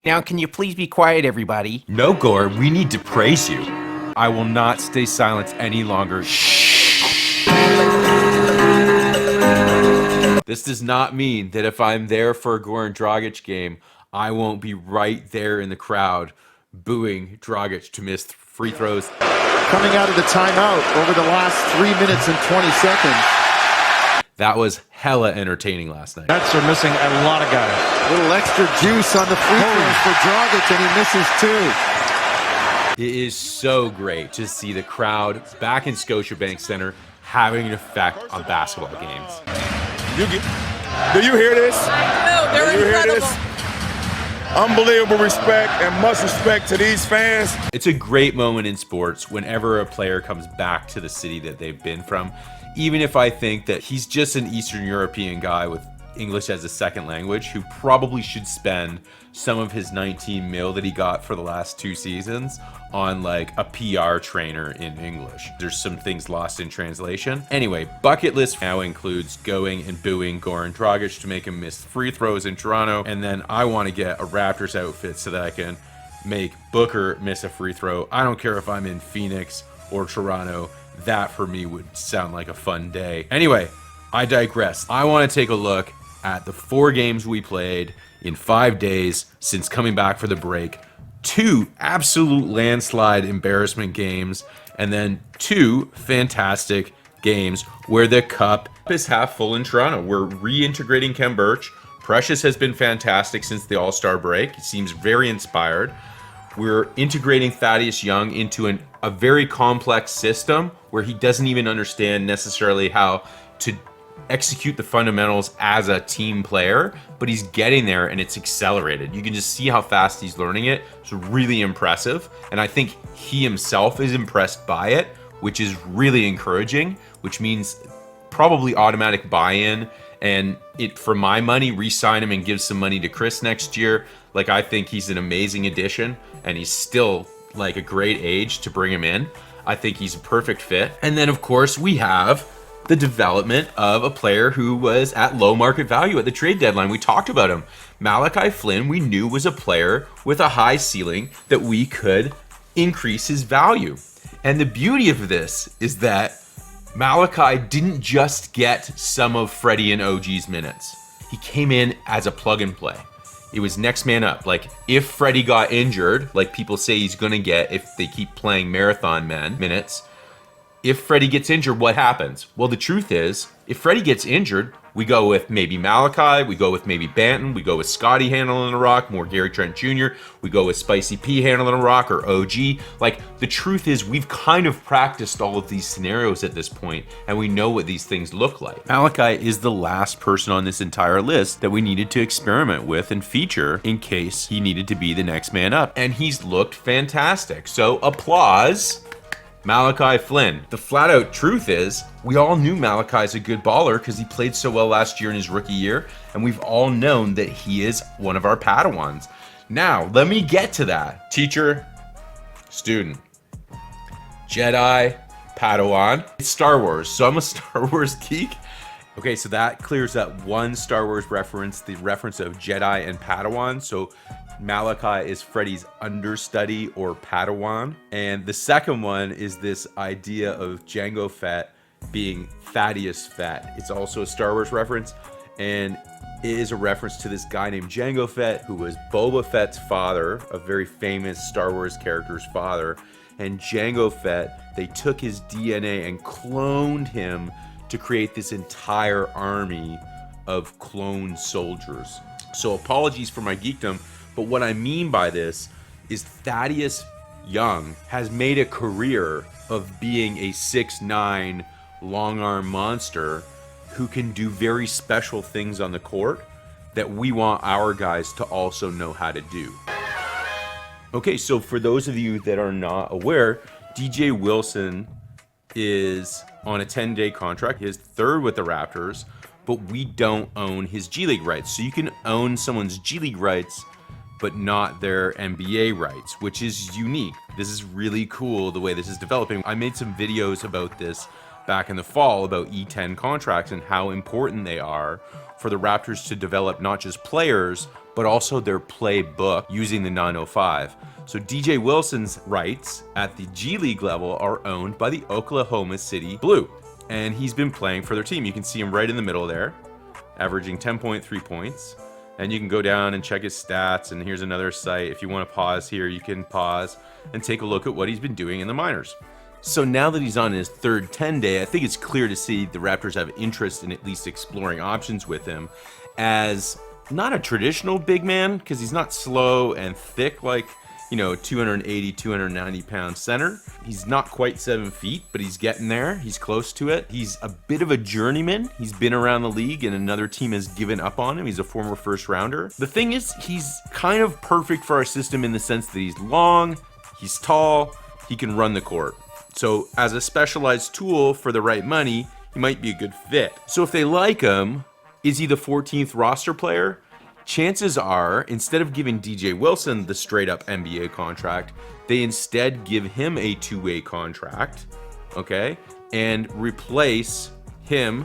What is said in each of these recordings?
Now, can you please be quiet, everybody? No, Gore, we need to praise you. I will not stay silent any longer. This does not mean that if I'm there for a Goran Dragic game, I won't be right there in the crowd booing Dragic to miss free throws. Coming out of the timeout over the last 3 minutes and 20 seconds. That was hella entertaining last night. Nets are missing a lot of guys. A little extra juice on the free throws for Dragic, and he misses two. It is so great to see the crowd back in Scotiabank Center having an effect on basketball games. Do you hear this? No, they're incredible. Unbelievable respect and much respect to these fans. It's a great moment in sports whenever a player comes back to the city that they've been from. Even if I think that he's just an Eastern European guy with English as a second language who probably should spend some of his 19 mil that he got for the last 2 seasons on like a PR trainer in English. There's some things lost in translation. Anyway, Bucketlist now includes going and booing Goran Dragic to make him miss free throws in Toronto. And then I want to get a Raptors outfit so that I can make Booker miss a free throw. I don't care if I'm in Phoenix or Toronto. That for me would sound like a fun day. Anyway, I digress. I want to take a look at the 4 games we played in 5 days since coming back for the break. 2 absolute landslide embarrassment games, and then 2 fantastic games where the cup is half full in Toronto. We're reintegrating Khem Birch. Precious has been fantastic since the All-Star break. He seems very inspired. We're integrating Thaddeus Young into a very complex system where he doesn't even understand necessarily how to execute the fundamentals as a team player, but he's getting there and it's accelerated. You can just see how fast he's learning it. It's really impressive. And I think he himself is impressed by it, which is really encouraging, which means probably automatic buy-in. And it, for my money, re-sign him and give some money to Chris next year. Like, I think he's an amazing addition and he's still like a great age to bring him in. I think he's a perfect fit. And then of course we have the development of a player who was at low market value at the trade deadline. We talked about him. Malachi Flynn, we knew was a player with a high ceiling that we could increase his value. And the beauty of this is that Malachi didn't just get some of Freddie and OG's minutes. He came in as a plug and play. It was next man up. Like, if Freddie got injured, like people say he's gonna get if they keep playing marathon men minutes, if Freddie gets injured, what happens? Well, the truth is, if Freddie gets injured, we go with maybe Malachi, we go with maybe Banton, we go with Scotty handling the rock, more Gary Trent Jr., we go with Spicy P handling the rock, or OG. Like, the truth is, we've kind of practiced all of these scenarios at this point, and we know what these things look like. Malachi is the last person on this entire list that we needed to experiment with and feature in case he needed to be the next man up. And he's looked fantastic. So, applause. Malachi Flynn. The flat out truth is, we all knew Malachi's a good baller because he played so well last year in his rookie year, and we've all known that he is one of our Padawans. Now, let me get to that. Teacher, student, Jedi, Padawan. It's Star Wars, so I'm a Star Wars geek. Okay, so that clears up one Star Wars reference, the reference of Jedi and Padawan. So Malachi is Freddie's understudy or Padawan. And the second one is this idea of Jango Fett being Thaddeus Fett. It's also a Star Wars reference, and it is a reference to this guy named Jango Fett, who was Boba Fett's father, a very famous Star Wars character's father. And Jango Fett, they took his DNA and cloned him to create this entire army of clone soldiers. So apologies for my geekdom, but what I mean by this is Thaddeus Young has made a career of being a 6'9" long arm monster who can do very special things on the court that we want our guys to also know how to do. Okay, so for those of you that are not aware, DJ Wsilson is on a 10-day contract. His third with the Raptors, but we don't own his G League rights. So you can own someone's G League rights, but not their NBA rights, which is unique. This is really cool the way this is developing. I made some videos about this back in the fall about E10 contracts and how important they are for the Raptors to develop not just players, but also their playbook using the 905. So DJ Wsilson's rights at the G League level are owned by the Oklahoma City Blue, and he's been playing for their team. You can see him right in the middle there, averaging 10.3 points. And you can go down and check his stats, and here's another site. If you want to pause here, you can pause and take a look at what he's been doing in the minors. So now that he's on his third 10 day, I think it's clear to see the Raptors have interest in at least exploring options with him as not a traditional big man, because he's not slow and thick like, 280, 290 pound center. He's not quite 7 feet, but he's getting there. He's close to it. He's a bit of a journeyman. He's been around the league and another team has given up on him. He's a former first rounder. The thing is, he's kind of perfect for our system in the sense that he's long, he's tall, he can run the court. So as a specialized tool for the right money, he might be a good fit. So if they like him, is he the 14th roster player? Chances are, instead of giving DJ Wsilson the straight up NBA contract, they instead give him a two-way contract, okay? And replace him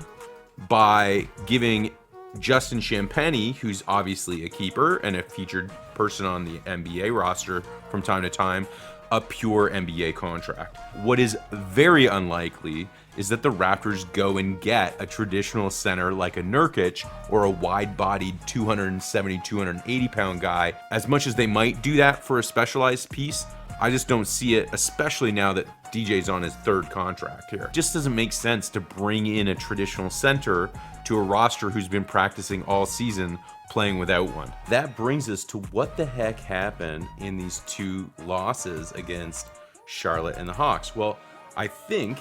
by giving Justin Champagnie, who's obviously a keeper and a featured person on the NBA roster from time to time, a pure NBA contract. What is very unlikely is that the Raptors go and get a traditional center like a Nurkic or a wide-bodied 270, 280 pound guy. As much as they might do that for a specialized piece, I just don't see it, especially now that DJ's on his third contract here. It just doesn't make sense to bring in a traditional center to a roster who's been practicing all season playing without one. That brings us to what the heck happened in these two losses against Charlotte and the Hawks. Well, I think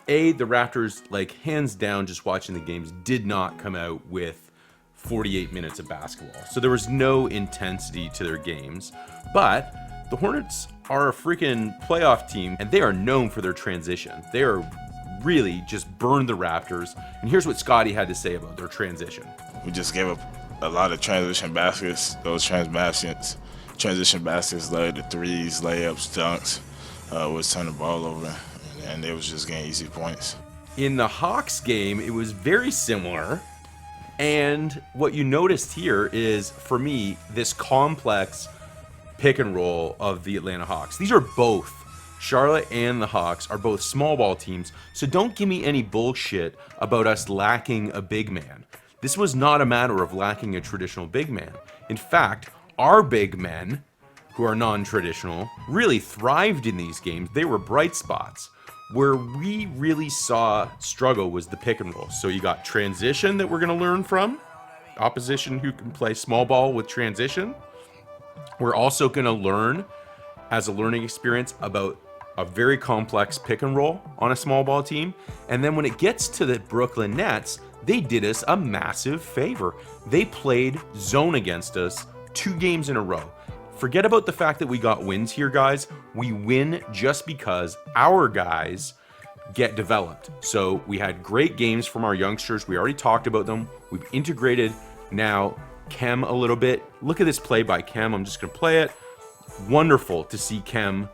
the Raptors, hands down, just watching the games, did not come out with 48 minutes of basketball. So there was no intensity to their games. But the Hornets are a freaking playoff team, and they are known for their transition. They are really just burned the Raptors. And here's what Scotty had to say about their transition. We just gave up a lot of transition baskets. Those transition baskets led to threes, layups, dunks, was turning the ball over, and it was just getting easy points. In the Hawks game, it was very similar. And what you noticed here is, for me, this complex pick and roll of the Atlanta Hawks. These are both, Charlotte and the Hawks are both small ball teams, so don't give me any bullshit about us lacking a big man. This was not a matter of lacking a traditional big man. In fact, our big men, who are non-traditional, really thrived in these games. They were bright spots. Where we really saw struggle was the pick and roll. So you got transition that we're going to learn from, opposition who can play small ball with transition. We're also going to learn, as a learning experience, about a very complex pick and roll on a small ball team. And then when it gets to the Brooklyn Nets, they did us a massive favor. They played zone against us 2 games in a row. Forget about the fact that we got wins here, guys. We win just because our guys get developed. So we had great games from our youngsters. We already talked about them. We've integrated now Khem a little bit. Look at this play by Khem. I'm just going to play it. Wonderful to see Khem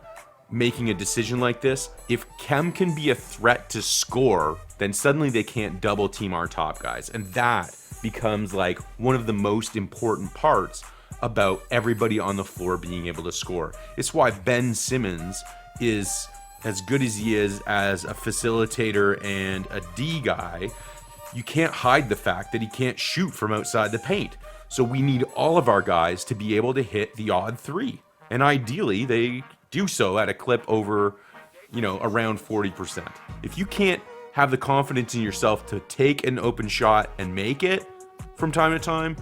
making a decision like this. If Khem can be a threat to score, then suddenly they can't double team our top guys. And that becomes like one of the most important parts about everybody on the floor being able to score. It's why Ben Simmons is as good as he is as a facilitator and a D guy. You can't hide the fact that he can't shoot from outside the paint. So we need all of our guys to be able to hit the odd 3. And ideally, they do so at a clip over, around 40%. If you can't have the confidence in yourself to take an open shot and make it from time to time,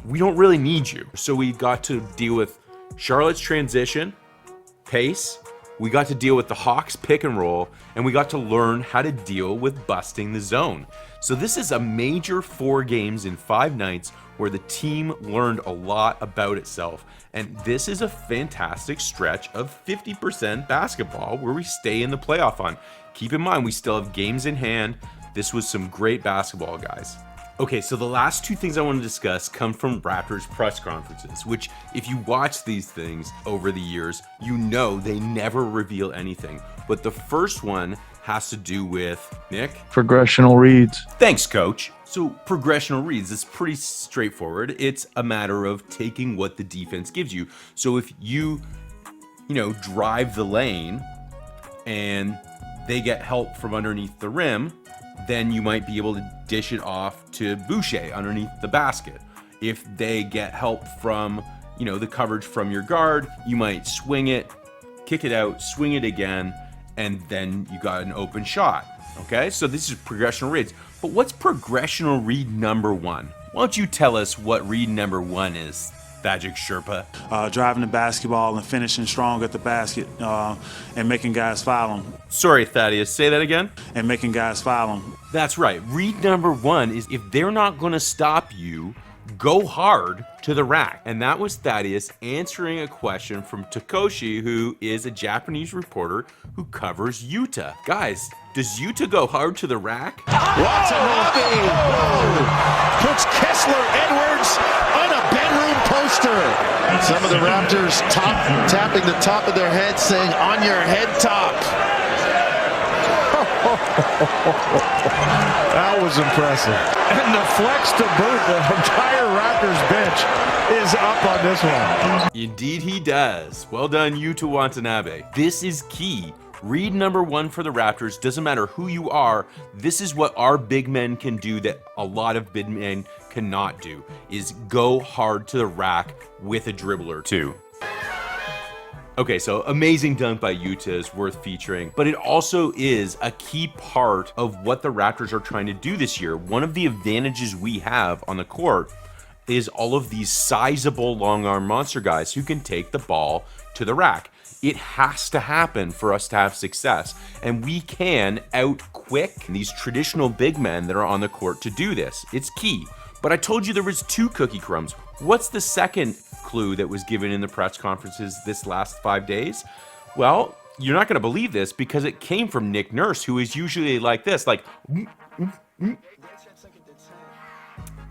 we don't really need you. So we got to deal with Charlotte's transition, pace. We got to deal with the Hawks pick and roll, and we got to learn how to deal with busting the zone. So this is a major 4 games in 5 nights where the team learned a lot about itself. And this is a fantastic stretch of 50% basketball where we stay in the playoff on. Keep in mind, we still have games in hand. This was some great basketball, guys. Okay, so the last 2 things I want to discuss come from Raptors press conferences, which if you watch these things over the years, they never reveal anything. But the first one has to do with, Nick? Progressional reads. Thanks, Coach. So progressional reads is pretty straightforward. It's a matter of taking what the defense gives you. So if you drive the lane and they get help from underneath the rim, then you might be able to dish it off to Boucher underneath the basket. If they get help from, the coverage from your guard, you might swing it, kick it out, swing it again, and then you got an open shot. Okay, so this is progressional reads. But what's progressional read number 1? Why don't you tell us what read number 1 is, Magic Sherpa? Driving the basketball and finishing strong at the basket and making guys foul them. Sorry, Thaddeus, say that again? And making guys foul them. That's right. Read number 1 is if they're not going to stop you, go hard to the rack. And that was Thaddeus answering a question from Takoshi, who is a Japanese reporter who covers Utah. Guys, does Utah go hard to the rack? Watanabe puts Kessler Edwards on a bedroom poster. Some of the Raptors tapping the top of their head, saying, "On your head top." That was impressive. And the flex to boot, the entire Raptors bench is up on this one. Indeed he does. Well done, Yuta Watanabe. This is key. Read number 1 for the Raptors. Doesn't matter who you are. This is what our big men can do that a lot of big men cannot do, is go hard to the rack with a dribbler too. Okay, so amazing dunk by Utah is worth featuring, but it also is a key part of what the Raptors are trying to do this year. One of the advantages we have on the court is all of these sizable long arm monster guys who can take the ball to the rack. It has to happen for us to have success, and we can out-quick these traditional big men that are on the court to do this. It's key. But I told you there was 2 cookie crumbs. What's the second clue that was given in the press conferences this last 5 days? Well, you're not going to believe this because it came from Nick Nurse, who is usually like this, like,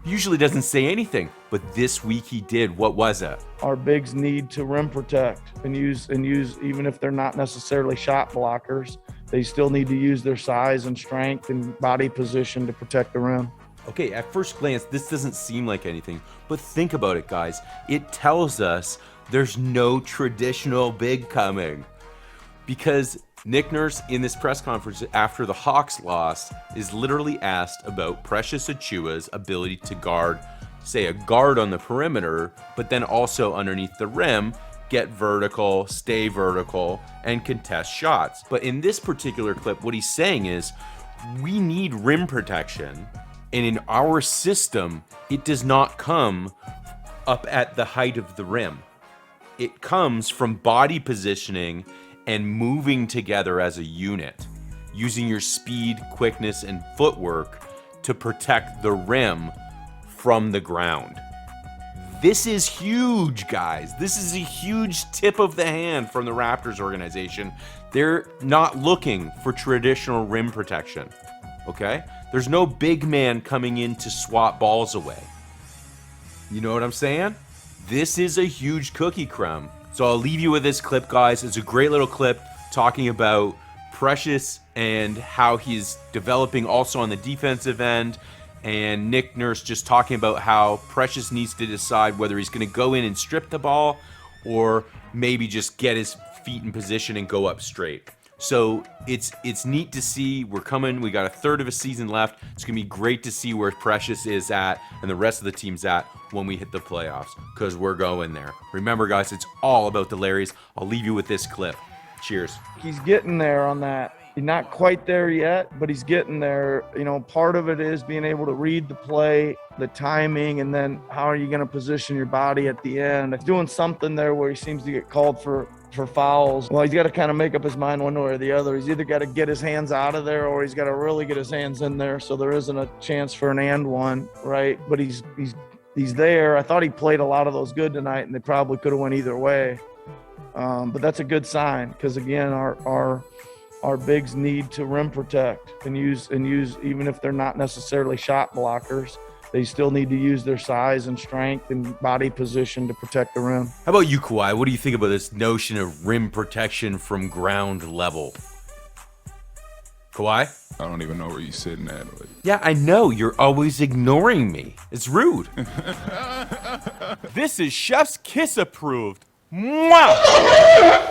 usually doesn't say anything, but this week he did. What was it? Our bigs need to rim protect and use, even if they're not necessarily shot blockers, they still need to use their size and strength and body position to protect the rim. Okay, at first glance, this doesn't seem like anything, but think about it, guys. It tells us there's no traditional big coming. Because Nick Nurse, in this press conference after the Hawks loss, is literally asked about Precious Achiuwa's ability to guard, say, a guard on the perimeter, but then also underneath the rim, get vertical, stay vertical, and contest shots. But in this particular clip, what he's saying is, we need rim protection. And in our system, it does not come up at the height of the rim. It comes from body positioning and moving together as a unit, using your speed, quickness, and footwork to protect the rim from the ground. This is huge, guys. This is a huge tip of the hand from the Raptors organization. They're not looking for traditional rim protection, okay? There's no big man coming in to swat balls away. You know what I'm saying? This is a huge cookie crumb. So I'll leave you with this clip, guys. It's a great little clip talking about Precious and how he's developing also on the defensive end. And Nick Nurse just talking about how Precious needs to decide whether he's going to go in and strip the ball or maybe just get his feet in position and go up straight. So it's neat to see. We're coming. We got a third of a season left. It's going to be great to see where Precious is at and the rest of the team's at when we hit the playoffs, because we're going there. Remember, guys, it's all about the Larrys. I'll leave you with this clip. Cheers. He's getting there on that. He's not quite there yet, but he's getting there. You know, part of it is being able to read the play, the timing, and then how are you going to position your body at the end. He's doing something there where he seems to get called for fouls. Well, he's got to kind of make up his mind one way or the other. He's either got to get his hands out of there or he's got to really get his hands in there so there isn't a chance for an and one, right? But he's there. I thought he played a lot of those good tonight, and they probably could have went either way. But that's a good sign because, again, our bigs need to rim protect and use even if they're not necessarily shot blockers, they still need to use their size and strength and body position to protect the rim. How about you, Kawhi? What do you think about this notion of rim protection from ground level? Kawhi? I don't even know where you're sitting at. But... Yeah, I know. You're always ignoring me. It's rude. This is Chef's Kiss approved. Mwah!